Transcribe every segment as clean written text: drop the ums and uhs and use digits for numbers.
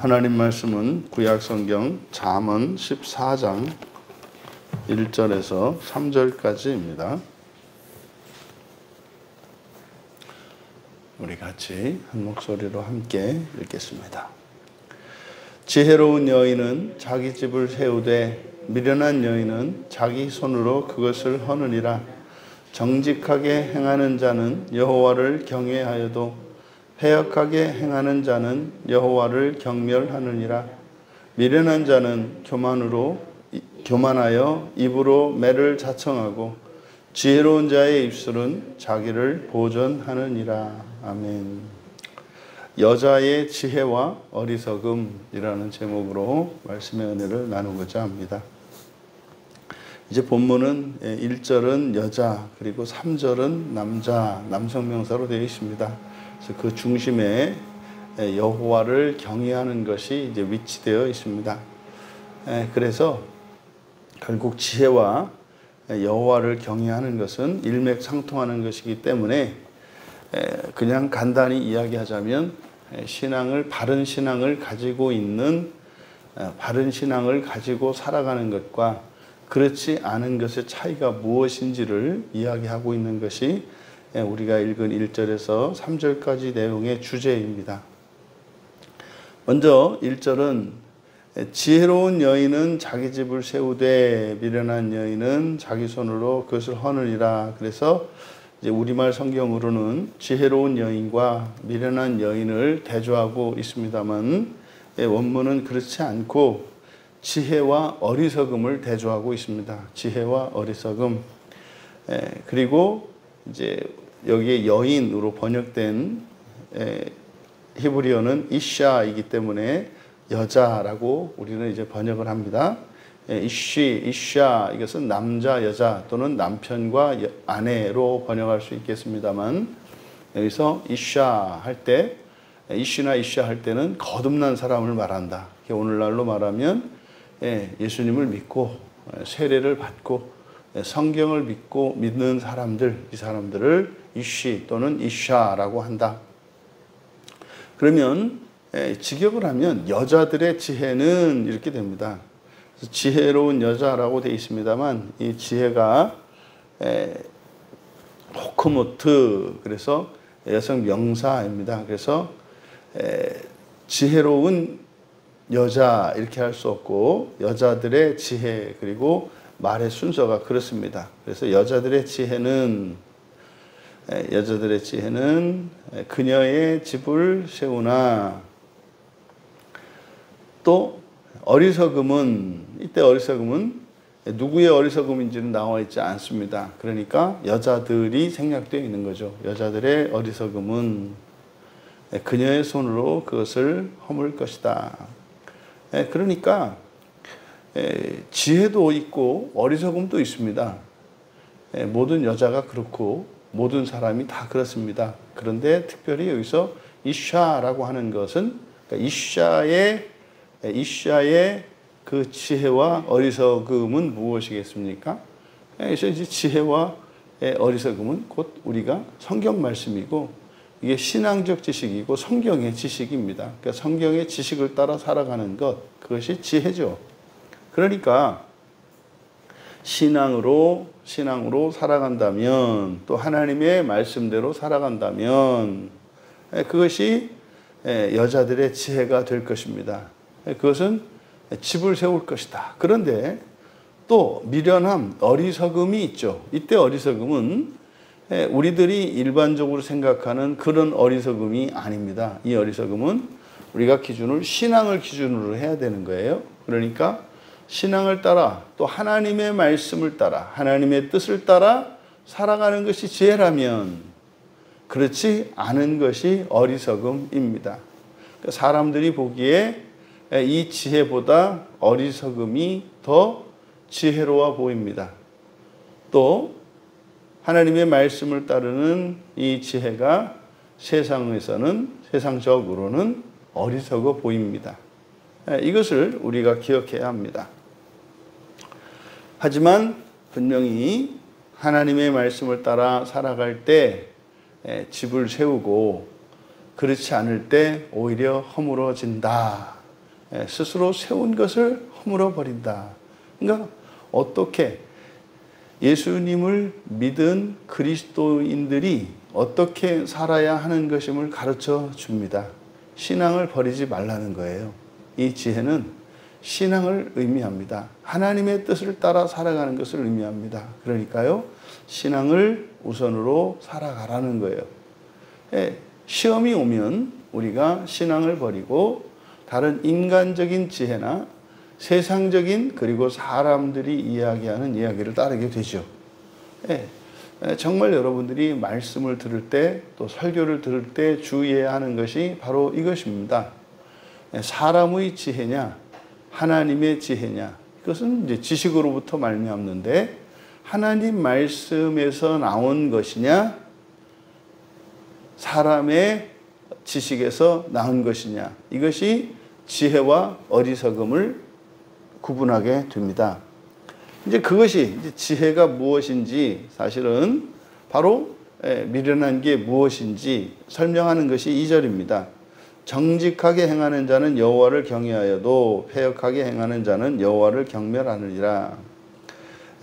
하나님 말씀은 구약성경 잠언 14장 1절에서 3절까지입니다. 우리 같이 한 목소리로 함께 읽겠습니다. 지혜로운 여인은 자기 집을 세우되 미련한 여인은 자기 손으로 그것을 허느니라. 정직하게 행하는 자는 여호와를 경외하여도 패역하게 행하는 자는 여호와를 경멸하느니라. 미련한 자는 교만하여 입으로 매를 자청하고 지혜로운 자의 입술은 자기를 보전하느니라. 아멘. 여자의 지혜와 어리석음이라는 제목으로 말씀의 은혜를 나누고자 합니다. 이제 본문은 1절은 여자, 그리고 3절은 남성 명사로 되어 있습니다. 그래서 그 중심에 여호와를 경외하는 것이 이제 위치되어 있습니다. 그래서 결국 지혜와 여호와를 경외하는 것은 일맥상통하는 것이기 때문에 그냥 간단히 이야기하자면 바른 신앙을 가지고 있는, 바른 신앙을 가지고 살아가는 것과 그렇지 않은 것의 차이가 무엇인지를 이야기하고 있는 것이 우리가 읽은 1절에서 3절까지 내용의 주제입니다. 먼저 1절은 지혜로운 여인은 자기 집을 세우되 미련한 여인은 자기 손으로 그것을 허느니라. 그래서 이제 우리말 성경으로는 지혜로운 여인과 미련한 여인을 대조하고 있습니다만 원문은 그렇지 않고 지혜와 어리석음을 대조하고 있습니다. 지혜와 어리석음. 그리고 이제 여기에 여인으로 번역된 히브리어는 이샤이기 때문에 여자라고 우리는 이제 번역을 합니다. 이샤, 이것은 남자, 여자 또는 남편과 아내로 번역할 수 있겠습니다만 여기서 이샤 할 때, 이시나 이샤 할 때는 거듭난 사람을 말한다. 오늘날로 말하면 예수님을 믿고 세례를 받고 성경을 믿는 사람들, 이 사람들을 이시 또는 이샤라고 한다. 그러면 직역을 하면 여자들의 지혜는 이렇게 됩니다. 지혜로운 여자라고 되어 있습니다만 이 지혜가 호크모트, 그래서 여성 명사입니다. 그래서 지혜로운 여자 이렇게 할 수 없고 여자들의 지혜, 그리고 말의 순서가 그렇습니다. 그래서 여자들의 지혜는 그녀의 집을 세우나, 또 어리석음은, 이때 어리석음은 누구의 어리석음인지는 나와 있지 않습니다. 그러니까 여자들이 생략되어 있는 거죠. 여자들의 어리석음은 그녀의 손으로 그것을 허물 것이다. 그러니까 지혜도 있고 어리석음도 있습니다. 모든 여자가 그렇고 모든 사람이 다 그렇습니다. 그런데 특별히 여기서 이샤라고 하는 것은, 그러니까 이샤의 그 지혜와 어리석음은 무엇이겠습니까? 그래서 이제 지혜와 어리석음은 곧 우리가 성경 말씀이고, 이게 신앙적 지식이고 성경의 지식입니다. 그러니까 성경의 지식을 따라 살아가는 것, 그것이 지혜죠. 그러니까 신앙으로 살아간다면, 또 하나님의 말씀대로 살아간다면 그것이 여자들의 지혜가 될 것입니다. 그것은 집을 세울 것이다. 그런데 또 미련함, 어리석음이 있죠. 이때 어리석음은 우리들이 일반적으로 생각하는 그런 어리석음이 아닙니다. 이 어리석음은 우리가 신앙을 기준으로 해야 되는 거예요. 그러니까 신앙을 따라, 또 하나님의 말씀을 따라, 하나님의 뜻을 따라 살아가는 것이 지혜라면 그렇지 않은 것이 어리석음입니다. 사람들이 보기에 이 지혜보다 어리석음이 더 지혜로워 보입니다. 또 하나님의 말씀을 따르는 이 지혜가 세상적으로는 어리석어 보입니다. 이것을 우리가 기억해야 합니다. 하지만 분명히 하나님의 말씀을 따라 살아갈 때 집을 세우고 그렇지 않을 때 오히려 허물어진다. 스스로 세운 것을 허물어 버린다. 그러니까 어떻게 예수님을 믿은 그리스도인들이 어떻게 살아야 하는 것임을 가르쳐 줍니다. 신앙을 버리지 말라는 거예요. 이 지혜는 신앙을 의미합니다. 하나님의 뜻을 따라 살아가는 것을 의미합니다. 그러니까요, 신앙을 우선으로 살아가라는 거예요. 시험이 오면 우리가 신앙을 버리고 다른 인간적인 지혜나 세상적인 그리고 사람들이 이야기하는 이야기를 따르게 되죠. 정말 여러분들이 말씀을 들을 때 또 설교를 들을 때 주의해야 하는 것이 바로 이것입니다. 사람의 지혜냐 하나님의 지혜냐, 이것은 이제 지식으로부터 말미암는데 하나님 말씀에서 나온 것이냐 사람의 지식에서 나온 것이냐, 이것이 지혜와 어리석음을 구분하게 됩니다. 이제 그것이 이제 지혜가 무엇인지, 사실은 바로 미련한 게 무엇인지 설명하는 것이 2절입니다. 정직하게 행하는 자는 여호와를 경외하여도 패역하게 행하는 자는 여호와를 경멸하느니라.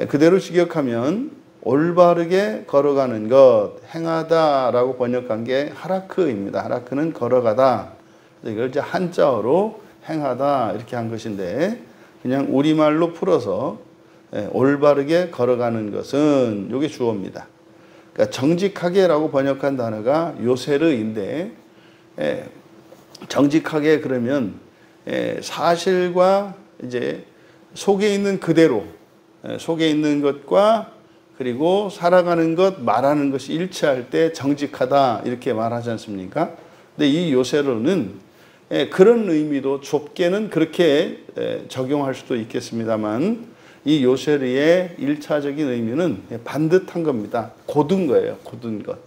그대로 직역하면 올바르게 걸어가는 것, 행하다라고 번역한 게 하라크입니다. 하라크는 걸어가다. 이걸 이제 한자어로 행하다 이렇게 한 것인데, 그냥 우리말로 풀어서 올바르게 걸어가는 것은 이게 주어입니다. 그러니까 정직하게라고 번역한 단어가 요세르인데, 정직하게 그러면 사실과 이제 속에 있는 그대로, 속에 있는 것과 그리고 살아가는 것, 말하는 것이 일치할 때 정직하다 이렇게 말하지 않습니까? 근데 이 요세르는 그런 의미도 좁게는 그렇게 적용할 수도 있겠습니다만, 이 요세르의 1차적인 의미는 반듯한 겁니다. 곧은 거예요. 곧은 것.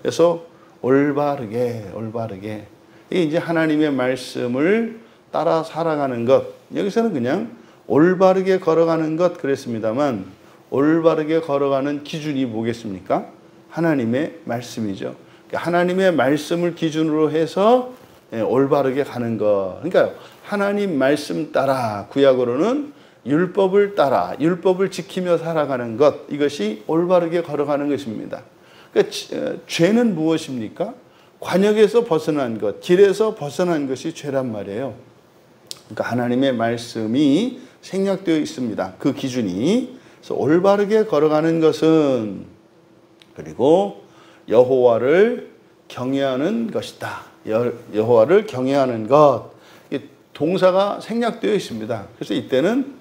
그래서 올바르게 이게 이제 하나님의 말씀을 따라 살아가는 것. 여기서는 그냥 올바르게 걸어가는 것 그랬습니다만, 올바르게 걸어가는 기준이 뭐겠습니까? 하나님의 말씀이죠. 하나님의 말씀을 기준으로 해서 올바르게 가는 것. 그러니까 하나님 말씀 따라, 구약으로는 율법을 따라, 율법을 지키며 살아가는 것, 이것이 올바르게 걸어가는 것입니다. 그러니까 죄는 무엇입니까? 관역에서 벗어난 것, 길에서 벗어난 것이 죄란 말이에요. 그러니까 하나님의 말씀이 생략되어 있습니다. 그 기준이. 그래서 올바르게 걸어가는 것은, 그리고 여호와를 경외하는 것이다. 여호와를 경외하는 것. 동사가 생략되어 있습니다. 그래서 이때는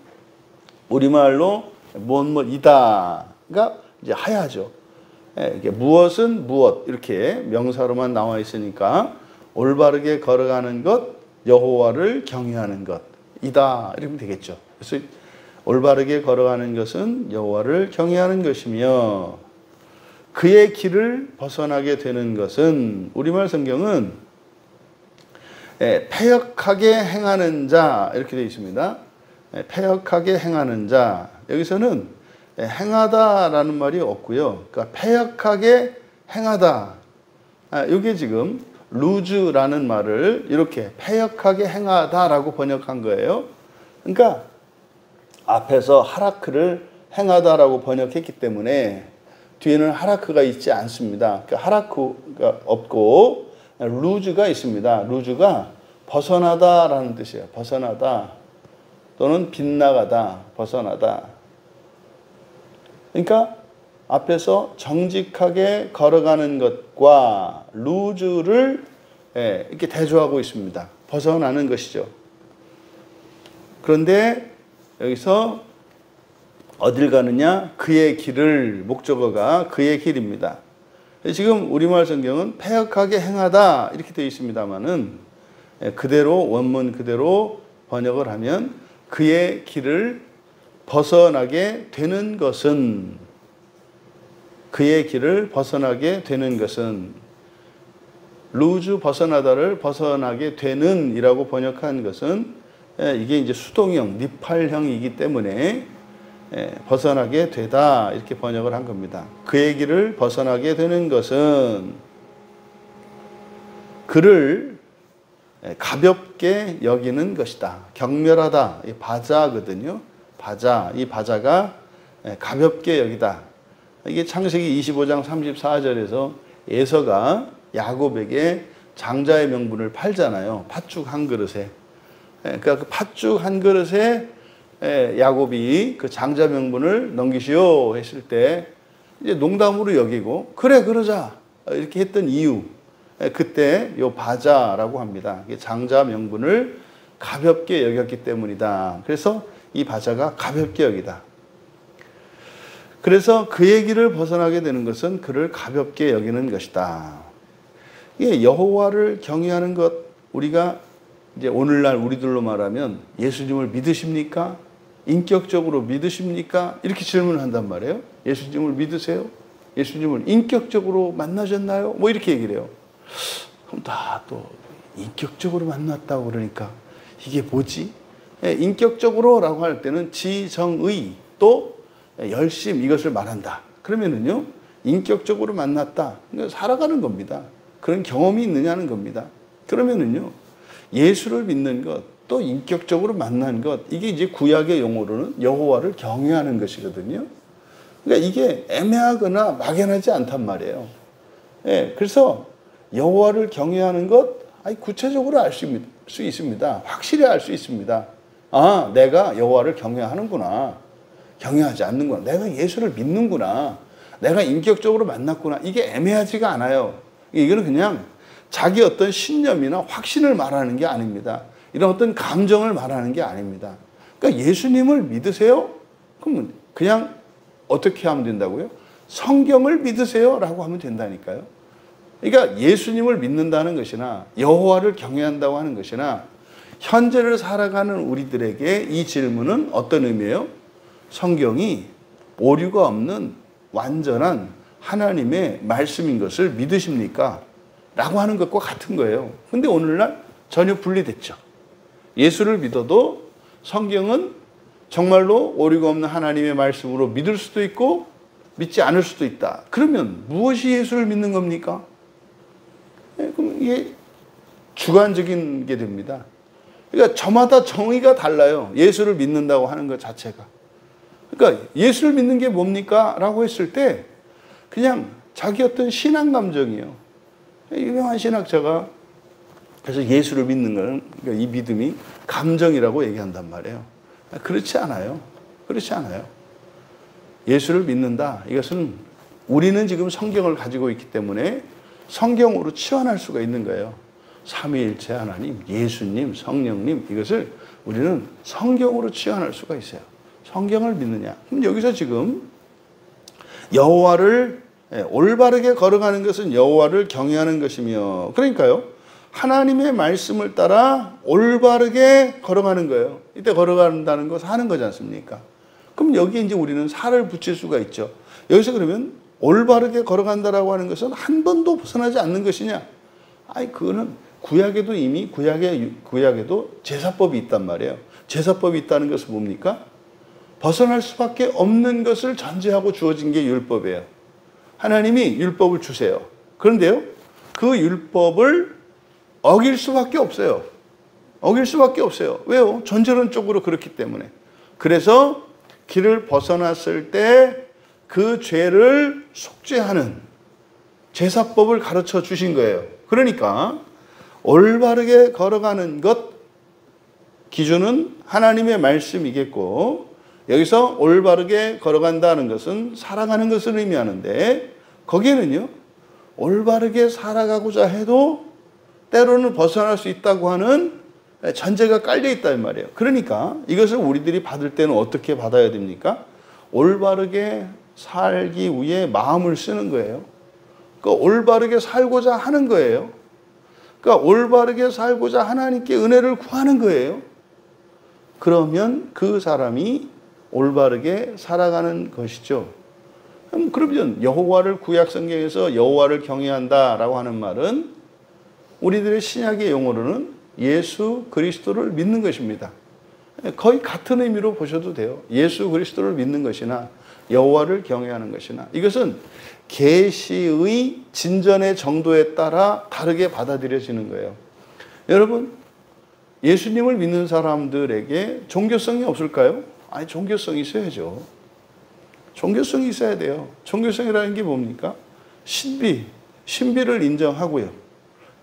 우리말로 무엇이다가 이제 하야죠. 이게 무엇은 무엇 이렇게 명사로만 나와 있으니까 올바르게 걸어가는 것, 여호와를 경외하는 것이다 이러면 되겠죠. 그래서 올바르게 걸어가는 것은 여호와를 경외하는 것이며, 그의 길을 벗어나게 되는 것은, 우리말 성경은 패역하게 행하는 자 이렇게 되어 있습니다. 패역하게 행하는 자, 여기서는 행하다라는 말이 없고요. 그러니까 패역하게 행하다. 이게 지금 루즈라는 말을 이렇게 패역하게 행하다라고 번역한 거예요. 그러니까 앞에서 하라크를 행하다라고 번역했기 때문에 뒤에는 하라크가 있지 않습니다. 그러니까 하라크가 없고 루즈가 있습니다. 루즈가 벗어나다라는 뜻이에요. 벗어나다 또는 빗나가다, 벗어나다. 그러니까 앞에서 정직하게 걸어가는 것과 루즈를 이렇게 대조하고 있습니다. 벗어나는 것이죠. 그런데 여기서 어딜 가느냐? 그의 길을, 목적어가 그의 길입니다. 지금 우리말 성경은 패역하게 행하다 이렇게 되어 있습니다만은, 그대로 원문 그대로 번역을 하면 그의 길을 벗어나게 되는 것은, 그의 길을 벗어나게 되는 것은, 루즈 벗어나다를 벗어나게 되는 이라고 번역한 것은 이게 이제 수동형, 니팔형이기 때문에 벗어나게 되다 이렇게 번역을 한 겁니다. 그의 길을 벗어나게 되는 것은, 그를 가볍게 여기는 것이다. 경멸하다. 이 바자거든요. 바자. 이 바자가 가볍게 여기다. 이게 창세기 25장 34절에서 에서가 야곱에게 장자의 명분을 팔잖아요. 팥죽 한 그릇에. 그러니까 그 팥죽 한 그릇에 야곱이 그 장자 명분을 넘기시오 했을 때 이제 농담으로 여기고 그래 그러자 이렇게 했던 이유. 그때 요 바자라고 합니다. 장자 명분을 가볍게 여겼기 때문이다. 그래서 이 바자가 가볍게 여기다. 그래서 그 얘기를 벗어나게 되는 것은 그를 가볍게 여기는 것이다. 이게 여호와를 경외하는 것, 우리가 이제 오늘날 우리들로 말하면 예수님을 믿으십니까? 인격적으로 믿으십니까? 이렇게 질문을 한단 말이에요. 예수님을 믿으세요? 예수님을 인격적으로 만나셨나요? 뭐 이렇게 얘기를 해요. 그럼 다 또 인격적으로 만났다고 그러니까 이게 뭐지? 인격적으로라고 할 때는 지정의 또 열심 이것을 말한다. 그러면은요 인격적으로 만났다. 그러니까 살아가는 겁니다. 그런 경험이 있느냐는 겁니다. 그러면은요 예수를 믿는 것, 또 인격적으로 만난 것, 이게 이제 구약의 용어로는 여호와를 경외하는 것이거든요. 그러니까 이게 애매하거나 막연하지 않단 말이에요. 그래서 여호와를 경외하는 것, 구체적으로 알 수 있습니다. 확실히 알 수 있습니다. 아, 내가 여호와를 경외하는구나. 경외하지 않는구나. 내가 예수를 믿는구나. 내가 인격적으로 만났구나. 이게 애매하지가 않아요. 이거는 그냥 자기 어떤 신념이나 확신을 말하는 게 아닙니다. 이런 어떤 감정을 말하는 게 아닙니다. 그러니까 예수님을 믿으세요? 그럼 그냥 어떻게 하면 된다고요? 성경을 믿으세요? 라고 하면 된다니까요. 그러니까 예수님을 믿는다는 것이나 여호와를 경외한다고 하는 것이나 현재를 살아가는 우리들에게 이 질문은 어떤 의미예요? 성경이 오류가 없는 완전한 하나님의 말씀인 것을 믿으십니까? 라고 하는 것과 같은 거예요. 근데 오늘날 전혀 분리됐죠. 예수를 믿어도 성경은 정말로 오류가 없는 하나님의 말씀으로 믿을 수도 있고 믿지 않을 수도 있다. 그러면 무엇이 예수를 믿는 겁니까? 그럼 이게 주관적인 게 됩니다. 그러니까 저마다 정의가 달라요. 예수를 믿는다고 하는 것 자체가. 그러니까 예수를 믿는 게 뭡니까? 라고 했을 때 그냥 자기 어떤 신앙 감정이에요. 유명한 신학자가 그래서 예수를 믿는 건, 그러니까 이 믿음이 감정이라고 얘기한단 말이에요. 그렇지 않아요. 그렇지 않아요. 예수를 믿는다. 이것은 우리는 지금 성경을 가지고 있기 때문에 성경으로 치환할 수가 있는 거예요. 삼위일체 하나님, 예수님, 성령님, 이것을 우리는 성경으로 치환할 수가 있어요. 성경을 믿느냐? 그럼 여기서 지금 여호와를 올바르게 걸어가는 것은 여호와를 경외하는 것이며, 그러니까요 하나님의 말씀을 따라 올바르게 걸어가는 거예요. 이때 걸어간다는 거 사는 거지 않습니까? 그럼 여기에 이제 우리는 살을 붙일 수가 있죠. 여기서 그러면 올바르게 걸어간다라고 하는 것은 한 번도 벗어나지 않는 것이냐? 그거는 구약에도 이미 구약에도 제사법이 있단 말이에요. 제사법이 있다는 것은 뭡니까? 벗어날 수밖에 없는 것을 전제하고 주어진 게 율법이에요. 하나님이 율법을 주세요. 그런데요, 그 율법을 어길 수밖에 없어요. 어길 수밖에 없어요. 왜요? 전제론적으로 그렇기 때문에. 그래서 길을 벗어났을 때 그 죄를 속죄하는 제사법을 가르쳐 주신 거예요. 그러니까 올바르게 걸어가는 것 기준은 하나님의 말씀이겠고, 여기서 올바르게 걸어간다는 것은 살아가는 것을 의미하는데, 거기에는요 올바르게 살아가고자 해도 때로는 벗어날 수 있다고 하는 전제가 깔려 있단 말이에요. 그러니까 이것을 우리들이 받을 때는 어떻게 받아야 됩니까? 올바르게 살기 위해 마음을 쓰는 거예요. 그러니까 올바르게 살고자 하는 거예요. 그러니까 올바르게 살고자 하나님께 은혜를 구하는 거예요. 그러면 그 사람이 올바르게 살아가는 것이죠. 그러면 여호와를 구약 성경에서 여호와를 경외한다라고 하는 말은 우리들의 신약의 용어로는 예수 그리스도를 믿는 것입니다. 거의 같은 의미로 보셔도 돼요. 예수 그리스도를 믿는 것이나 여호와를 경외하는 것이나, 이것은 계시의 진전의 정도에 따라 다르게 받아들여지는 거예요. 여러분, 예수님을 믿는 사람들에게 종교성이 없을까요? 아니, 종교성이 있어야죠. 종교성이 있어야 돼요. 종교성이라는 게 뭡니까? 신비를 인정하고요.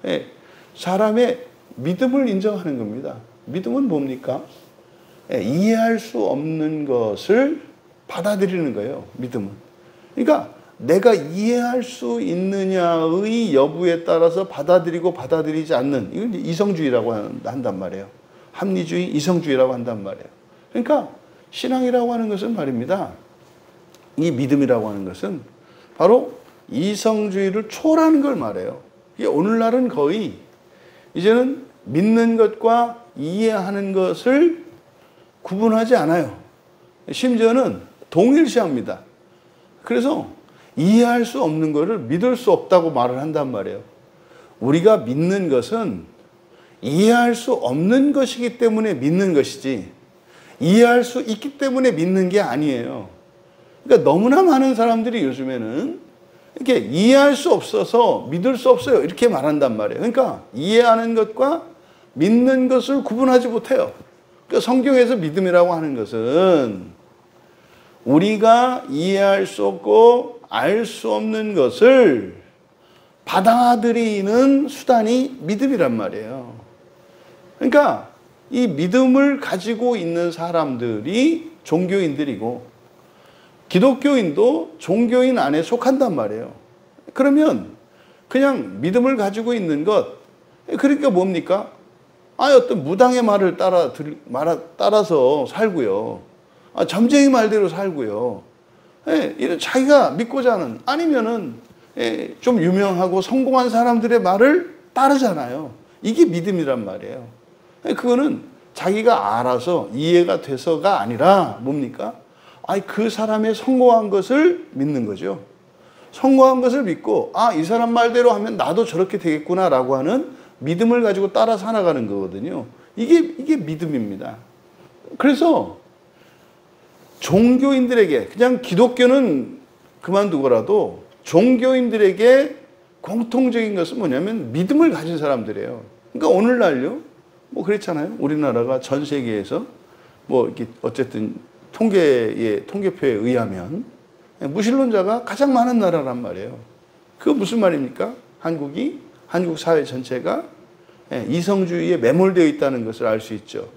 예, 사람의 믿음을 인정하는 겁니다. 믿음은 뭡니까? 예, 이해할 수 없는 것을 받아들이는 거예요. 믿음은. 그러니까 내가 이해할 수 있느냐의 여부에 따라서 받아들이고 받아들이지 않는, 이건 이성주의라고 한단 말이에요. 합리주의, 이성주의라고 한단 말이에요. 그러니까 신앙이라고 하는 것은 말입니다. 이 믿음이라고 하는 것은 바로 이성주의를 초월하는 걸 말해요. 이게 오늘날은 거의 이제는 믿는 것과 이해하는 것을 구분하지 않아요. 심지어는 동일시합니다. 그래서 이해할 수 없는 것을 믿을 수 없다고 말을 한단 말이에요. 우리가 믿는 것은 이해할 수 없는 것이기 때문에 믿는 것이지 이해할 수 있기 때문에 믿는 게 아니에요. 그러니까 너무나 많은 사람들이 요즘에는 이렇게 이해할 수 없어서 믿을 수 없어요. 이렇게 말한단 말이에요. 그러니까 이해하는 것과 믿는 것을 구분하지 못해요. 그러니까 성경에서 믿음이라고 하는 것은 우리가 이해할 수 없고 알 수 없는 것을 받아들이는 수단이 믿음이란 말이에요. 그러니까 이 믿음을 가지고 있는 사람들이 종교인들이고 기독교인도 종교인 안에 속한단 말이에요. 그러면 그냥 믿음을 가지고 있는 것, 그러니까 뭡니까? 어떤 무당의 말을 따라서 살고요. 점쟁이 말대로 살고요. 이런 자기가 믿고자 하는, 아니면은 좀 유명하고 성공한 사람들의 말을 따르잖아요. 이게 믿음이란 말이에요. 그거는 자기가 알아서 이해가 돼서가 아니라 뭡니까? 그 사람의 성공한 것을 믿는 거죠. 성공한 것을 믿고 이 사람 말대로 하면 나도 저렇게 되겠구나라고 하는 믿음을 가지고 따라 살아가는 거거든요. 이게 믿음입니다. 그래서 종교인들에게, 그냥 기독교는 그만두고라도 종교인들에게 공통적인 것은 뭐냐면 믿음을 가진 사람들이에요. 그러니까 오늘날요, 뭐 그렇잖아요. 우리나라가 전 세계에서 뭐 이렇게 어쨌든 통계표에 의하면 무신론자가 가장 많은 나라란 말이에요. 그거 무슨 말입니까? 한국 사회 전체가 이성주의에 매몰되어 있다는 것을 알 수 있죠.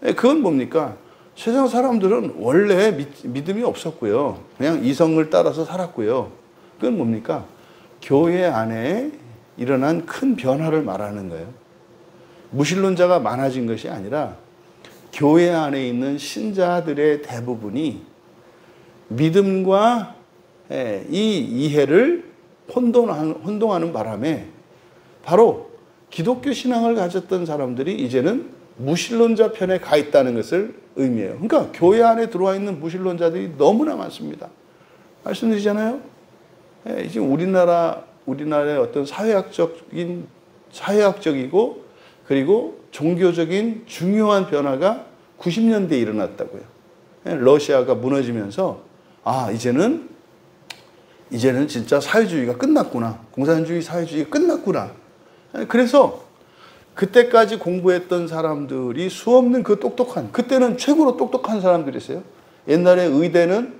그건 뭡니까? 세상 사람들은 원래 믿음이 없었고요. 그냥 이성을 따라서 살았고요. 그건 뭡니까? 교회 안에 일어난 큰 변화를 말하는 거예요. 무신론자가 많아진 것이 아니라 교회 안에 있는 신자들의 대부분이 믿음과 이 이해를 혼동하는 바람에 바로 기독교 신앙을 가졌던 사람들이 이제는 무신론자 편에 가 있다는 것을 의미해요. 그러니까 교회 안에 들어와 있는 무신론자들이 너무나 많습니다. 말씀드리잖아요. 지금 우리나라의 어떤 사회학적이고 그리고 종교적인 중요한 변화가 90년대에 일어났다고요. 러시아가 무너지면서 이제는 진짜 사회주의가 끝났구나. 공산주의 사회주의가 끝났구나. 그래서 그때까지 공부했던 사람들이 수없는 그때는 최고로 똑똑한 사람들이었어요. 옛날에 의대는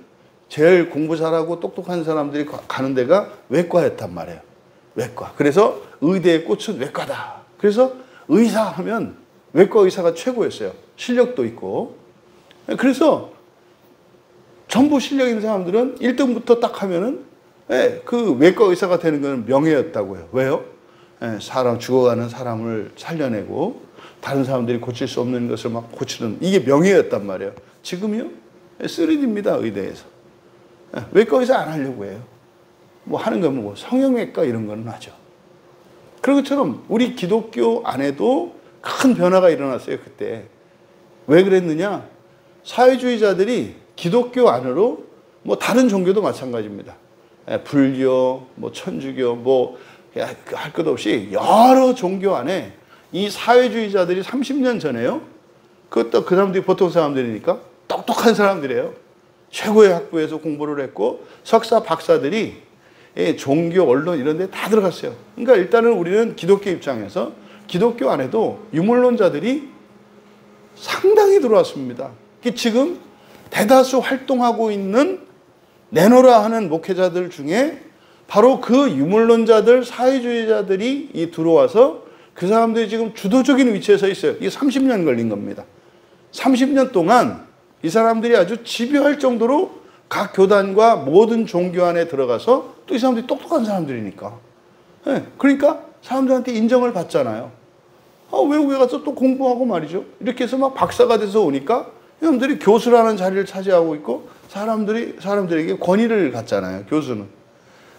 제일 공부 잘하고 똑똑한 사람들이 가는 데가 외과였단 말이에요. 외과. 그래서 의대의 꽃은 외과다. 그래서 의사 하면 외과 의사가 최고였어요. 실력도 있고. 그래서 전부 실력 있는 사람들은 1등부터 딱 하면은 그 외과 의사가 되는 건 명예였다고요. 왜요? 죽어가는 사람을 살려내고 다른 사람들이 고칠 수 없는 것을 막 고치는, 이게 명예였단 말이에요. 지금요? 3D입니다. 의대에서. 외과 의사 안 하려고 해요. 뭐 하는 건 뭐 성형외과 이런 거는 하죠. 그런 것처럼 우리 기독교 안에도 큰 변화가 일어났어요. 그때. 왜 그랬느냐? 사회주의자들이 기독교 안으로 뭐 다른 종교도 마찬가지입니다. 불교, 뭐 천주교, 뭐 할 것 없이 여러 종교 안에 이 사회주의자들이 30년 전에요. 그것도 그 사람들이 보통 사람들이니까 똑똑한 사람들이에요. 최고의 학부에서 공부를 했고 석사, 박사들이 종교, 언론 이런 데 다 들어갔어요. 그러니까 일단은 우리는 기독교 입장에서 기독교 안에도 유물론자들이 상당히 들어왔습니다. 지금 대다수 활동하고 있는 내노라 하는 목회자들 중에 바로 그 유물론자들, 사회주의자들이 이 들어와서 그 사람들이 지금 주도적인 위치에 서 있어요. 이게 30년 걸린 겁니다. 30년 동안 이 사람들이 아주 집요할 정도로 각 교단과 모든 종교 안에 들어가서 또 이 사람들이 똑똑한 사람들이니까. 네, 그러니까 사람들한테 인정을 받잖아요. 외국에 가서 또 공부하고 말이죠. 이렇게 해서 막 박사가 돼서 오니까 이 사람들이 교수라는 자리를 차지하고 있고 사람들에게 권위를 갖잖아요. 교수는.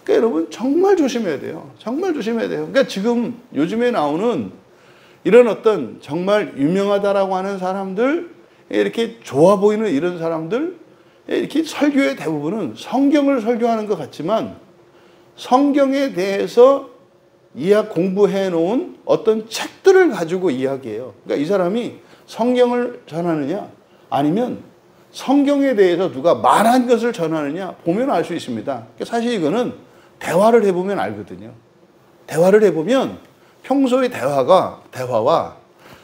그러니까 여러분 정말 조심해야 돼요. 정말 조심해야 돼요. 그러니까 지금 요즘에 나오는 이런 어떤 정말 유명하다라고 하는 사람들, 이렇게 좋아 보이는 이런 사람들, 이렇게 설교의 대부분은 성경을 설교하는 것 같지만 성경에 대해서 공부해 놓은 어떤 책들을 가지고 이야기해요. 그러니까 이 사람이 성경을 전하느냐 아니면 성경에 대해서 누가 말한 것을 전하느냐 보면 알 수 있습니다. 그러니까 사실 이거는 대화를 해보면 알거든요. 대화를 해보면 평소의 대화와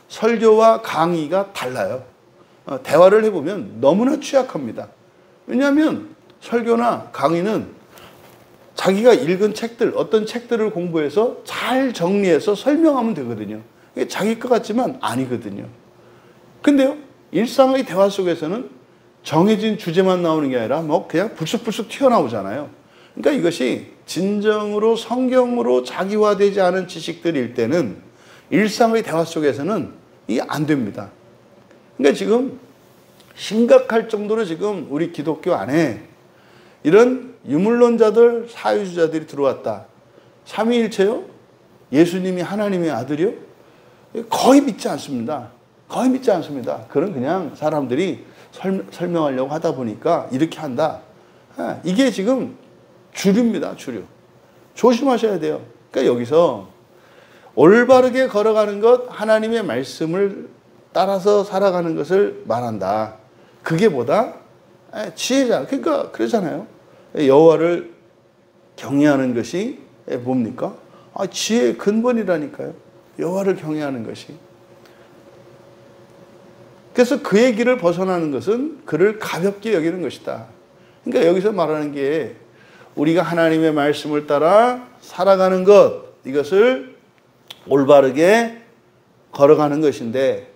설교와 강의가 달라요. 대화를 해보면 너무나 취약합니다. 왜냐하면 설교나 강의는 자기가 읽은 책들, 어떤 책들을 공부해서 잘 정리해서 설명하면 되거든요. 이게 자기 것 같지만 아니거든요. 근데요, 일상의 대화 속에서는 정해진 주제만 나오는 게 아니라 뭐 그냥 불쑥불쑥 튀어나오잖아요. 그러니까 이것이 진정으로 성경으로 자기화되지 않은 지식들일 때는 일상의 대화 속에서는 이게 안 됩니다. 그러니까 지금 심각할 정도로 지금 우리 기독교 안에 이런 유물론자들, 사회주의자들이 들어왔다. 삼위일체요? 예수님이 하나님의 아들이요? 거의 믿지 않습니다. 거의 믿지 않습니다. 그런 그냥 사람들이 설명하려고 하다 보니까 이렇게 한다. 이게 지금 주류입니다. 주류. 조심하셔야 돼요. 그러니까 여기서 올바르게 걸어가는 것, 하나님의 말씀을 따라서 살아가는 것을 말한다. 그게 뭐다? 지혜자. 그러니까 그러잖아요. 여호와를 경외하는 것이 뭡니까? 지혜의 근본이라니까요. 여호와를 경외하는 것이. 그래서 그의 길을 벗어나는 것은 그를 가볍게 여기는 것이다. 그러니까 여기서 말하는 게 우리가 하나님의 말씀을 따라 살아가는 것, 이것을 올바르게 걸어가는 것인데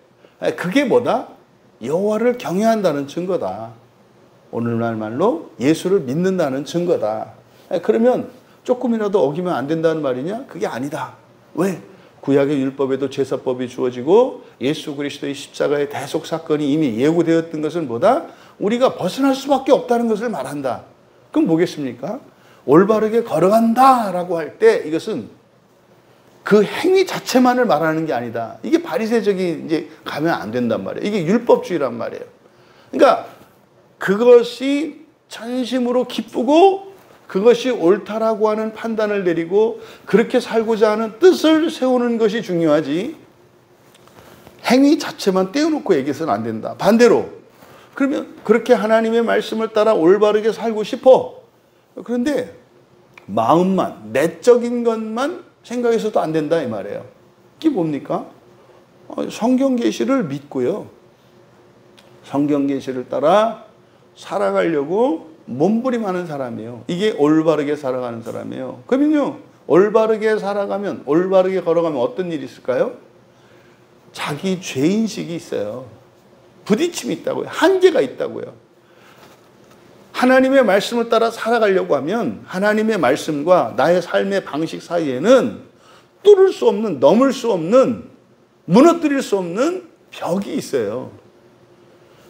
그게 뭐다? 여호와를 경외한다는 증거다. 오늘날 말로 예수를 믿는다는 증거다. 그러면 조금이라도 어기면 안 된다는 말이냐? 그게 아니다. 왜? 구약의 율법에도 제사법이 주어지고 예수 그리스도의 십자가의 대속 사건이 이미 예고되었던 것은 뭐다? 우리가 벗어날 수밖에 없다는 것을 말한다. 그럼 뭐겠습니까? 올바르게 걸어간다라고 할 때 이것은 그 행위 자체만을 말하는 게 아니다. 이게 바리새적인 이제 가면 안 된단 말이에요. 이게 율법주의란 말이에요. 그러니까 그것이 전심으로 기쁘고 그것이 옳다라고 하는 판단을 내리고 그렇게 살고자 하는 뜻을 세우는 것이 중요하지 행위 자체만 떼어놓고 얘기해서는 안 된다. 반대로 그러면 그렇게 하나님의 말씀을 따라 올바르게 살고 싶어. 그런데 마음만, 내적인 것만 생각해서도 안 된다 이 말이에요. 이게 뭡니까? 성경 계시를 믿고요. 성경 계시를 따라 살아가려고 몸부림하는 사람이에요. 이게 올바르게 살아가는 사람이에요. 그러면요, 올바르게 살아가면, 올바르게 걸어가면 어떤 일이 있을까요? 자기 죄인식이 있어요. 부딪힘이 있다고요. 한계가 있다고요. 하나님의 말씀을 따라 살아가려고 하면 하나님의 말씀과 나의 삶의 방식 사이에는 뚫을 수 없는, 넘을 수 없는, 무너뜨릴 수 없는 벽이 있어요.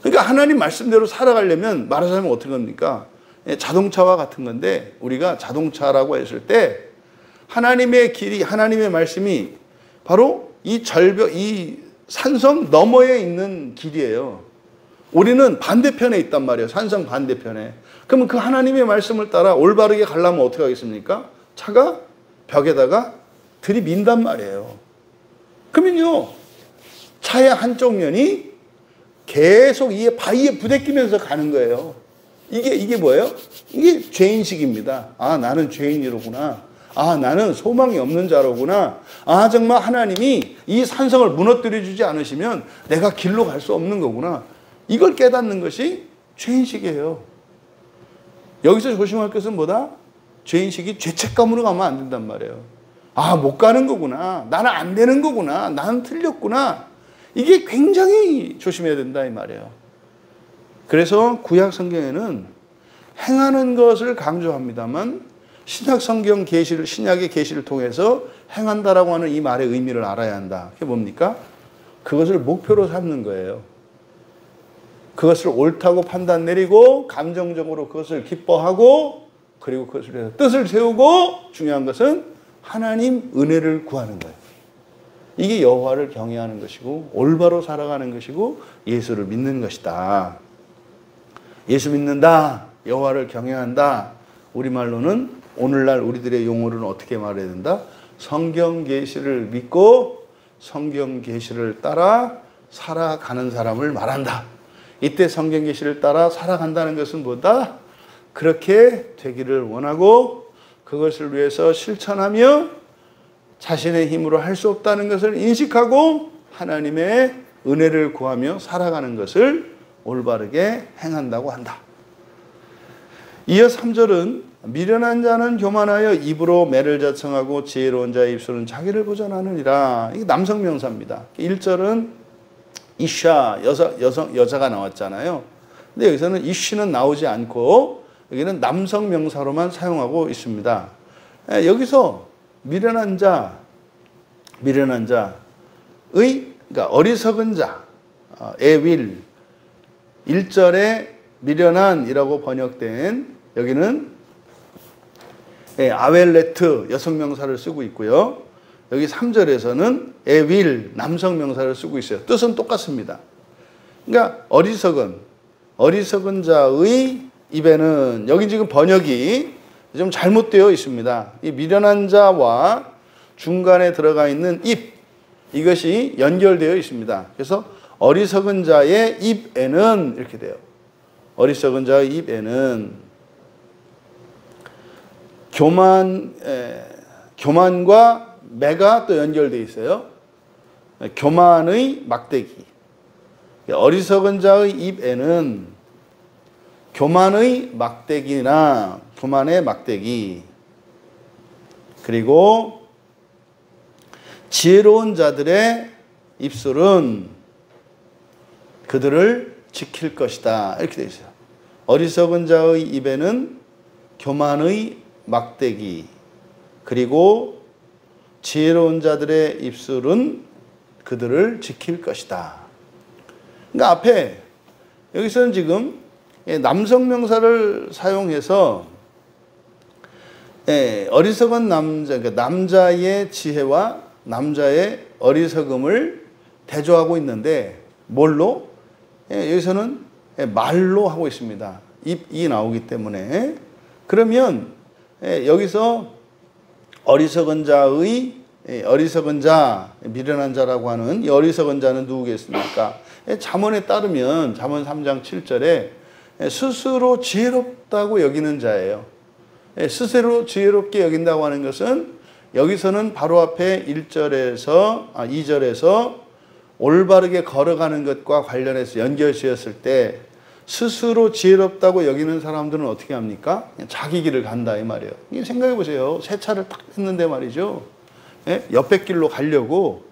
그러니까 하나님 말씀대로 살아가려면 말하자면 어떻게 합니까? 자동차와 같은 건데 우리가 자동차라고 했을 때 하나님의 길이, 하나님의 말씀이 바로 이 절벽, 이 산성 너머에 있는 길이에요. 우리는 반대편에 있단 말이에요. 산성 반대편에. 그러면 그 하나님의 말씀을 따라 올바르게 가려면 어떻게 하겠습니까? 차가 벽에다가 들이민단 말이에요. 그러면요, 차의 한쪽 면이 계속 이 바위에 부대끼면서 가는 거예요. 이게 뭐예요? 이게 죄인식입니다. 아, 나는 죄인이로구나. 아, 나는 소망이 없는 자로구나. 아, 정말 하나님이 이 산성을 무너뜨려 주지 않으시면 내가 길로 갈 수 없는 거구나. 이걸 깨닫는 것이 죄인식이에요. 여기서 조심할 것은 뭐다? 죄인식이 죄책감으로 가면 안 된단 말이에요. 아, 못 가는 거구나. 나는 안 되는 거구나. 나는 틀렸구나. 이게 굉장히 조심해야 된다 이 말이에요. 그래서 구약 성경에는 행하는 것을 강조합니다만 신약 성경 계시를, 신약의 계시를 통해서 행한다라고 하는 이 말의 의미를 알아야 한다. 그게 뭡니까? 그것을 목표로 삼는 거예요. 그것을 옳다고 판단 내리고 감정적으로 그것을 기뻐하고 그리고 그것을 위해서 뜻을 세우고 중요한 것은 하나님 은혜를 구하는 거예요. 이게 여호와를 경외하는 것이고 올바로 살아가는 것이고 예수를 믿는 것이다. 예수 믿는다. 여호와를 경외한다. 우리말로는 오늘날 우리들의 용어로는 어떻게 말해야 된다? 성경 계시를 믿고 성경 계시를 따라 살아가는 사람을 말한다. 이때 성경 계시를 따라 살아간다는 것은 뭐다? 그렇게 되기를 원하고 그것을 위해서 실천하며 자신의 힘으로 할 수 없다는 것을 인식하고 하나님의 은혜를 구하며 살아가는 것을 올바르게 행한다고 한다. 이어 3절은 미련한 자는 교만하여 입으로 매를 자청하고 지혜로운 자의 입술은 자기를 보전하느니라. 이게 남성 명사입니다. 1절은 이샤 여자가 나왔잖아요. 근데 여기서는 이쉬는 나오지 않고 여기는 남성 명사로만 사용하고 있습니다. 여기서 미련한 자의 그러니까 어리석은 자, 에윌 1절에 미련한이라고 번역된 여기는 아웰레트 여성명사를 쓰고 있고요. 여기 3절에서는 에윌 남성명사를 쓰고 있어요. 뜻은 똑같습니다. 그러니까 어리석은 자의 입에는 여기 지금 번역이 좀 잘못되어 있습니다. 이 미련한 자와 중간에 들어가 있는 입 이것이 연결되어 있습니다. 그래서 어리석은 자의 입에는 이렇게 돼요. 어리석은 자의 입에는 교만과 매가 또 연결되어 있어요. 교만의 막대기. 어리석은 자의 입에는 교만의 막대기나 교만의 막대기 그리고 지혜로운 자들의 입술은 그들을 지킬 것이다. 이렇게 되어 있어요. 어리석은 자의 입에는 교만의 막대기 그리고 지혜로운 자들의 입술은 그들을 지킬 것이다. 그러니까 앞에 여기서는 지금 남성 명사를 사용해서 어리석은 남자, 그러니까 남자의 지혜와 남자의 어리석음을 대조하고 있는데 뭘로? 여기서는 말로 하고 있습니다. 입이 나오기 때문에. 그러면 여기서 어리석은 자, 미련한 자라고 하는 이 어리석은 자는 누구겠습니까? 잠언에 따르면 잠언 3장 7절에 스스로 지혜롭다고 여기는 자예요. 스스로 지혜롭게 여긴다고 하는 것은 여기서는 바로 앞에 2절에서 올바르게 걸어가는 것과 관련해서 연결지었을 때 스스로 지혜롭다고 여기는 사람들은 어떻게 합니까? 자기 길을 간다 이 말이에요. 생각해 보세요. 새 차를 딱 했는데 말이죠. 옆에 길로 가려고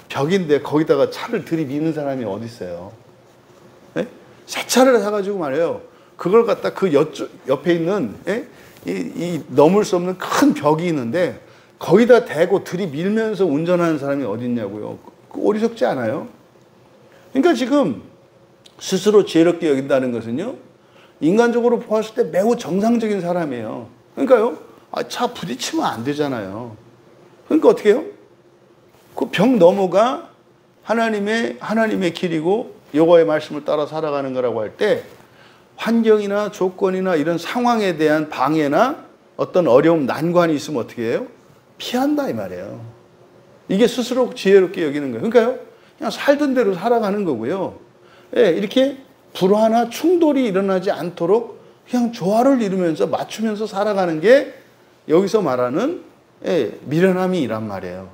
벽인데 거기다가 차를 들이미는 사람이 어디 있어요? 새 차를 사가지고 말이에요. 그걸 갖다 그 옆에 있는 이 넘을 수 없는 큰 벽이 있는데 거기다 대고 들이밀면서 운전하는 사람이 어디 있냐고요. 어리석지 않아요? 그러니까 지금 스스로 지혜롭게 여긴다는 것은요. 인간적으로 보았을 때 매우 정상적인 사람이에요. 그러니까요. 차 부딪히면 안 되잖아요. 그러니까 어떻게 해요? 그 벽 너머가 하나님의 길이고 여호와의 말씀을 따라 살아가는 거라고 할 때 환경이나 조건이나 이런 상황에 대한 방해나 어떤 어려움, 난관이 있으면 어떻게 해요? 피한다 이 말이에요. 이게 스스로 지혜롭게 여기는 거예요. 그러니까요. 그냥 살던 대로 살아가는 거고요. 이렇게 불화나 충돌이 일어나지 않도록 그냥 조화를 이루면서 맞추면서 살아가는 게 여기서 말하는 예, 미련함이란 말이에요.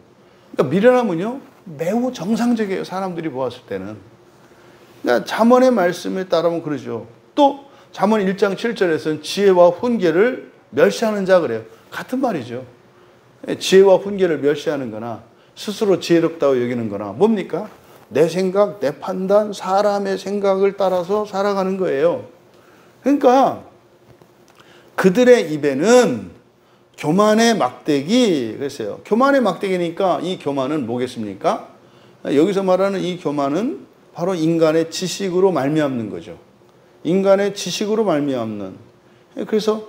그러니까 미련함은요, 매우 정상적이에요. 사람들이 보았을 때는. 그러니까 잠언의 말씀에 따르면 그러죠. 또 잠언 1장 7절에서는 지혜와 훈계를 멸시하는 자 그래요. 같은 말이죠. 예, 지혜와 훈계를 멸시하는 거나 스스로 지혜롭다고 여기는 거나 뭡니까? 내 생각, 내 판단, 사람의 생각을 따라서 살아가는 거예요. 그러니까 그들의 입에는 교만의 막대기 그랬어요. 교만의 막대기니까 이 교만은 뭐겠습니까? 여기서 말하는 이 교만은 바로 인간의 지식으로 말미암는 거죠. 인간의 지식으로 말미암는. 그래서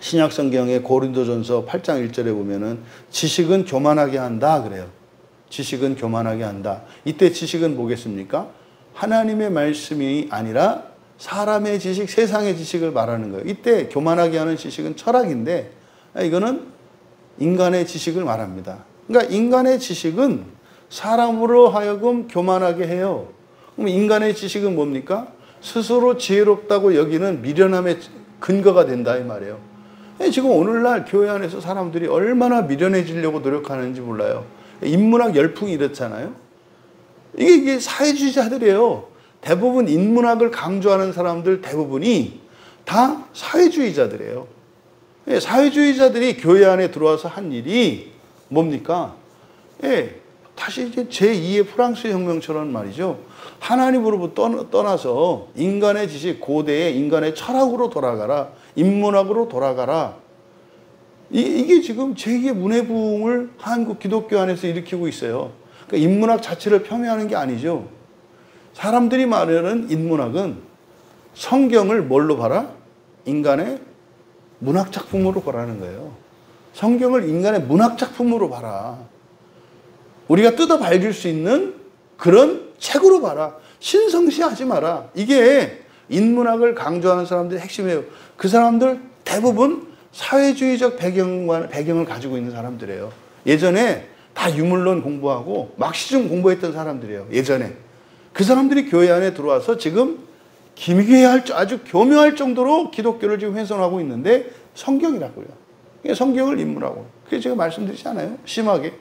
신약 성경의 고린도전서 8장 1절에 보면은 지식은 교만하게 한다 그래요. 지식은 교만하게 한다. 이때 지식은 뭐겠습니까? 하나님의 말씀이 아니라 사람의 지식, 세상의 지식을 말하는 거예요. 이때 교만하게 하는 지식은 철학인데 이거는 인간의 지식을 말합니다. 그러니까 인간의 지식은 사람으로 하여금 교만하게 해요. 그럼 인간의 지식은 뭡니까? 스스로 지혜롭다고 여기는 미련함의 근거가 된다 이 말이에요. 지금 오늘날 교회 안에서 사람들이 얼마나 미련해지려고 노력하는지 몰라요. 인문학 열풍이 이렇잖아요. 이게 사회주의자들이에요. 대부분 인문학을 강조하는 사람들 대부분이 다 사회주의자들이에요. 사회주의자들이 교회 안에 들어와서 한 일이 뭡니까? 다시 이제 제2의 프랑스 혁명처럼 말이죠. 하나님으로부터 떠나서 인간의 지식, 고대의 인간의 철학으로 돌아가라. 인문학으로 돌아가라. 이게 지금 제2의 문해부흥을 한국 기독교 안에서 일으키고 있어요. 그러니까 인문학 자체를 폄훼하는 게 아니죠. 사람들이 말하는 인문학은 성경을 뭘로 봐라? 인간의 문학작품으로 보라는 거예요. 성경을 인간의 문학작품으로 봐라. 우리가 뜯어 밝힐 수 있는 그런 책으로 봐라. 신성시하지 마라. 이게 인문학을 강조하는 사람들의 핵심이에요. 그 사람들 대부분 사회주의적 배경을 가지고 있는 사람들이에요. 예전에 다 유물론 공부하고 막시즘 공부했던 사람들이에요. 예전에. 그 사람들이 교회 안에 들어와서 지금 기괴할 아주 교묘할 정도로 기독교를 지금 훼손하고 있는데 성경이라고요. 성경을 인문하고. 그게 제가 말씀드리지 않아요? 심하게.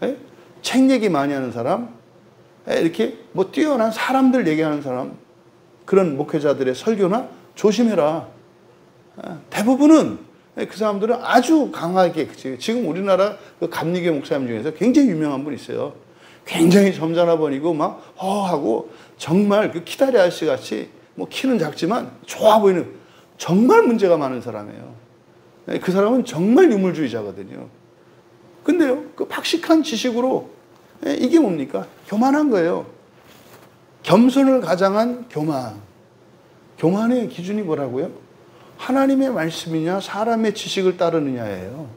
예? 책 얘기 많이 하는 사람, 이렇게 뭐 뛰어난 사람들 얘기하는 사람, 그런 목회자들의 설교나 조심해라. 대부분은 그 사람들은 아주 강하게, 지금 우리나라 그 감리교 목사님 중에서 굉장히 유명한 분 있어요. 굉장히 점잖아 보이고 막 허하고 정말 그 키다리 아저씨 같이 뭐 키는 작지만 좋아 보이는 정말 문제가 많은 사람이에요. 그 사람은 정말 유물주의자거든요. 근데요, 그 박식한 지식으로 이게 뭡니까? 교만한 거예요. 겸손을 가장한 교만. 교만의 기준이 뭐라고요? 하나님의 말씀이냐 사람의 지식을 따르느냐예요.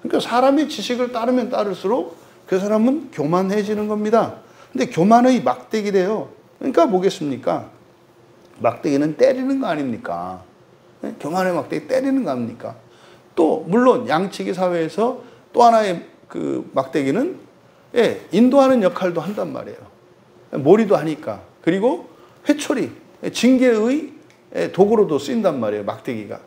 그러니까 사람의 지식을 따르면 따를수록 그 사람은 교만해지는 겁니다. 근데 교만의 막대기래요. 그러니까 뭐겠습니까? 막대기는 때리는 거 아닙니까? 교만의 막대기 때리는 거 아닙니까? 또 물론 양치기 사회에서 또 하나의 그 막대기는 인도하는 역할도 한단 말이에요. 몰이도 하니까. 그리고 회초리, 징계의 도구로도 쓰인단 말이에요. 막대기가.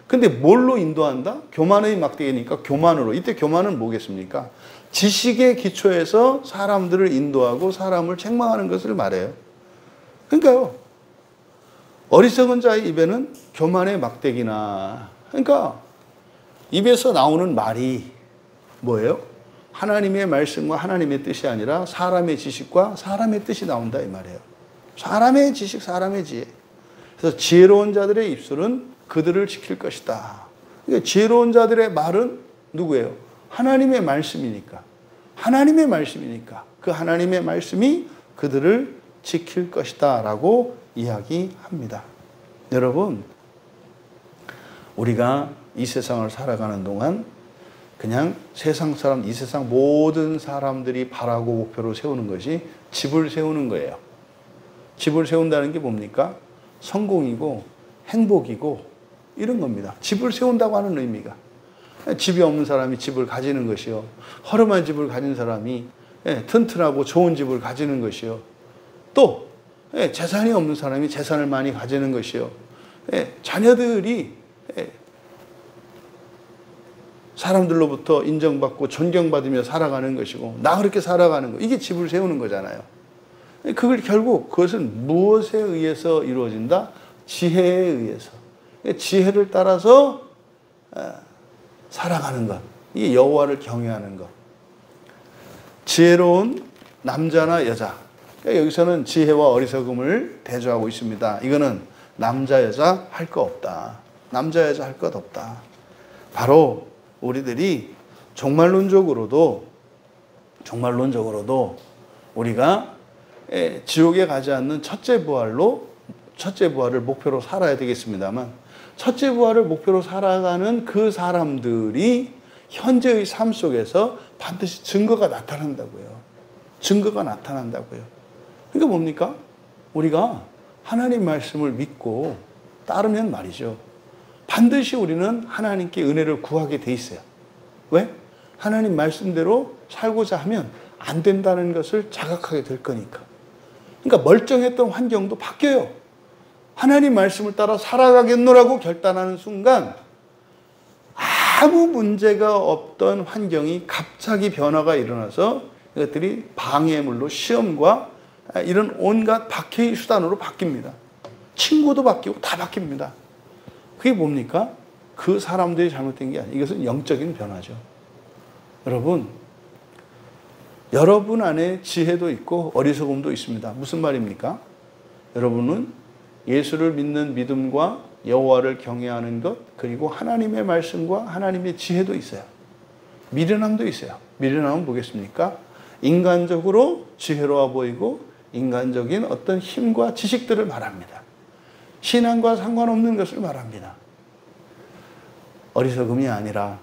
근데 뭘로 인도한다? 교만의 막대기니까 교만으로. 이때 교만은 뭐겠습니까? 지식의 기초에서 사람들을 인도하고 사람을 책망하는 것을 말해요. 그러니까요. 어리석은 자의 입에는 교만의 막대기나. 그러니까 입에서 나오는 말이 뭐예요? 하나님의 말씀과 하나님의 뜻이 아니라 사람의 지식과 사람의 뜻이 나온다 이 말이에요. 사람의 지식, 사람의 지혜. 그래서 지혜로운 자들의 입술은 그들을 지킬 것이다. 그러니까 지혜로운 자들의 말은 누구예요? 하나님의 말씀이니까. 하나님의 말씀이니까. 그 하나님의 말씀이 그들을 지킬 것이다 라고 이야기합니다. 여러분, 우리가 이 세상을 살아가는 동안 그냥 세상 사람, 이 세상 모든 사람들이 바라고 목표로 세우는 것이 집을 세우는 거예요. 집을 세운다는 게 뭡니까? 성공이고 행복이고 이런 겁니다. 집을 세운다고 하는 의미가. 집이 없는 사람이 집을 가지는 것이요. 허름한 집을 가진 사람이 튼튼하고 좋은 집을 가지는 것이요. 또 재산이 없는 사람이 재산을 많이 가지는 것이요. 자녀들이 사람들로부터 인정받고 존경받으며 살아가는 것이고 나 그렇게 살아가는 거 이게 집을 세우는 거잖아요. 그걸 결국 그것은 무엇에 의해서 이루어진다? 지혜에 의해서. 지혜를 따라서 살아가는 것. 이게 여호와를 경외하는 것. 지혜로운 남자나 여자. 여기서는 지혜와 어리석음을 대조하고 있습니다. 이거는 남자 여자 할 거 없다. 남자 여자 할 것 없다. 바로 우리들이 종말론적으로도 우리가 지옥에 가지 않는 첫째 부활을 목표로 살아야 되겠습니다만 첫째 부활을 목표로 살아가는 그 사람들이 현재의 삶 속에서 반드시 증거가 나타난다고요. 증거가 나타난다고요. 그러니까 뭡니까? 우리가 하나님 말씀을 믿고 따르면 말이죠. 반드시 우리는 하나님께 은혜를 구하게 돼 있어요. 왜? 하나님 말씀대로 살고자 하면 안 된다는 것을 자각하게 될 거니까. 그러니까 멀쩡했던 환경도 바뀌어요. 하나님 말씀을 따라 살아가겠노라고 결단하는 순간 아무 문제가 없던 환경이 갑자기 변화가 일어나서 이것들이 방해물로 시험과 이런 온갖 박해의 수단으로 바뀝니다. 친구도 바뀌고 다 바뀝니다. 그게 뭡니까? 그 사람들이 잘못된 게 아니에요. 이것은 영적인 변화죠. 여러분 안에 지혜도 있고 어리석음도 있습니다. 무슨 말입니까? 여러분은 예수를 믿는 믿음과 여호와를 경외하는 것 그리고 하나님의 말씀과 하나님의 지혜도 있어요. 미련함도 있어요. 미련함은 뭐겠습니까? 인간적으로 지혜로워 보이고 인간적인 어떤 힘과 지식들을 말합니다. 신앙과 상관없는 것을 말합니다. 어리석음이 아니라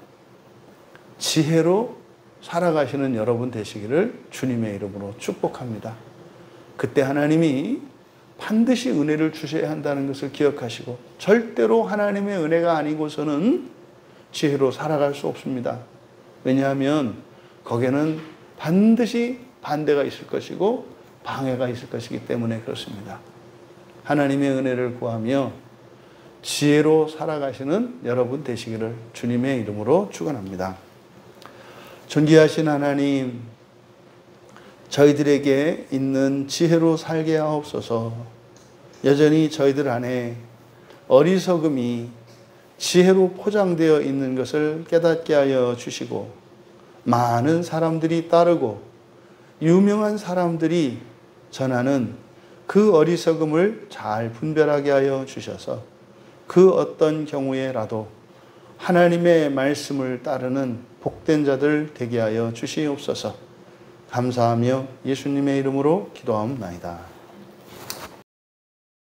지혜로 살아가시는 여러분 되시기를 주님의 이름으로 축복합니다. 그때 하나님이 반드시 은혜를 주셔야 한다는 것을 기억하시고 절대로 하나님의 은혜가 아니고서는 지혜로 살아갈 수 없습니다. 왜냐하면 거기에는 반드시 반대가 있을 것이고 방해가 있을 것이기 때문에 그렇습니다. 하나님의 은혜를 구하며 지혜로 살아가시는 여러분 되시기를 주님의 이름으로 축원합니다. 존귀하신 하나님, 저희들에게 있는 지혜로 살게 하옵소서. 여전히 저희들 안에 어리석음이 지혜로 포장되어 있는 것을 깨닫게 하여 주시고 많은 사람들이 따르고 유명한 사람들이 전하는 그 어리석음을 잘 분별하게 하여 주셔서 그 어떤 경우에라도 하나님의 말씀을 따르는 복된 자들 되게 하여 주시옵소서. 감사하며 예수님의 이름으로 기도하옵나이다.